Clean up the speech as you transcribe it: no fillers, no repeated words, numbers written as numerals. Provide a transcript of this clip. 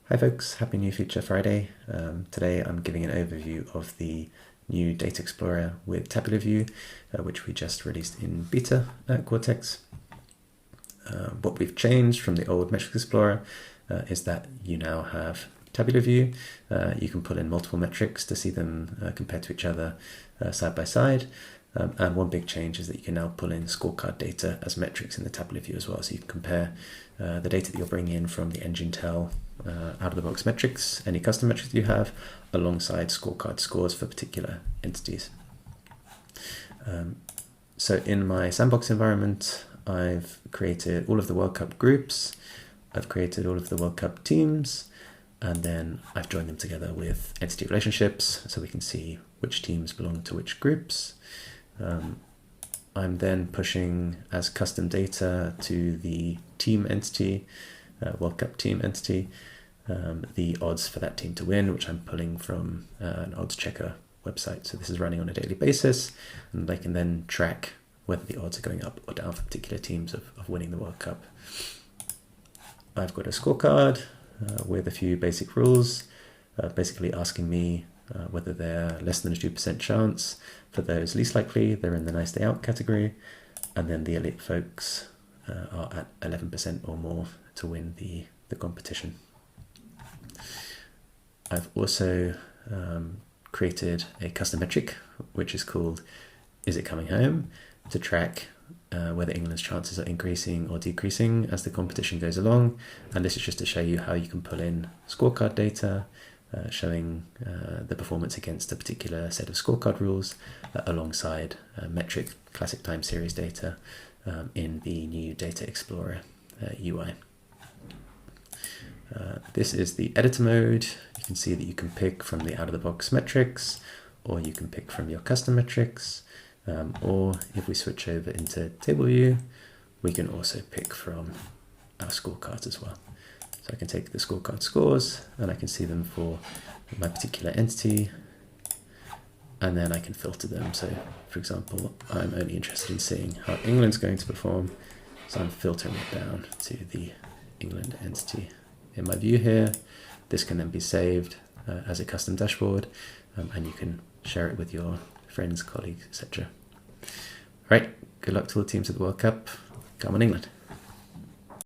Hi folks, Happy New Feature Friday. Today I'm giving an overview of the new Data Explorer with Tabular View, which we just released in beta at Cortex. What we've changed from the old Metrics Explorer is that you now have Tabular View. You can pull in multiple metrics to see them compared to each other side by side. And one big change is that you can now pull in scorecard data as metrics in the Tabular View as well. So you can compare the data that you're bringing in from the engine tell out-of-the-box metrics, any custom metrics that you have, alongside scorecard scores for particular entities. So in my sandbox environment, I've created all of the World Cup groups, I've created all of the World Cup teams, and then I've joined them together with entity relationships so we can see which teams belong to which groups. I'm then pushing as custom data to the team entity, World Cup team entity, the odds for that team to win, which I'm pulling from an odds checker website. So this is running on a daily basis, and they can then track whether the odds are going up or down for particular teams of winning the World Cup. I've got a scorecard with a few basic rules, basically asking me whether they're less than a 2% chance. For those least likely, they're in the nice day out category, and then the elite folks are at 11% or more to win the competition. I've also created a custom metric, which is called Is It Coming Home, to track whether England's chances are increasing or decreasing as the competition goes along. And this is just to show you how you can pull in scorecard data, showing the performance against a particular set of scorecard rules alongside metric classic time series data in the new Data Explorer UI. This is the editor mode. You can see that you can pick from the out-of-the-box metrics, or you can pick from your custom metrics, or if we switch over into table view, we can also pick from our scorecards as well. So I can take the scorecard scores and I can see them for my particular entity, and then I can filter them. So for example, I'm only interested in seeing how England's going to perform, so I'm filtering it down to the England entity. In my view here, this can then be saved as a custom dashboard, and you can share it with your friends, colleagues, etc. Right, good luck to all the teams at the World Cup. Come on England.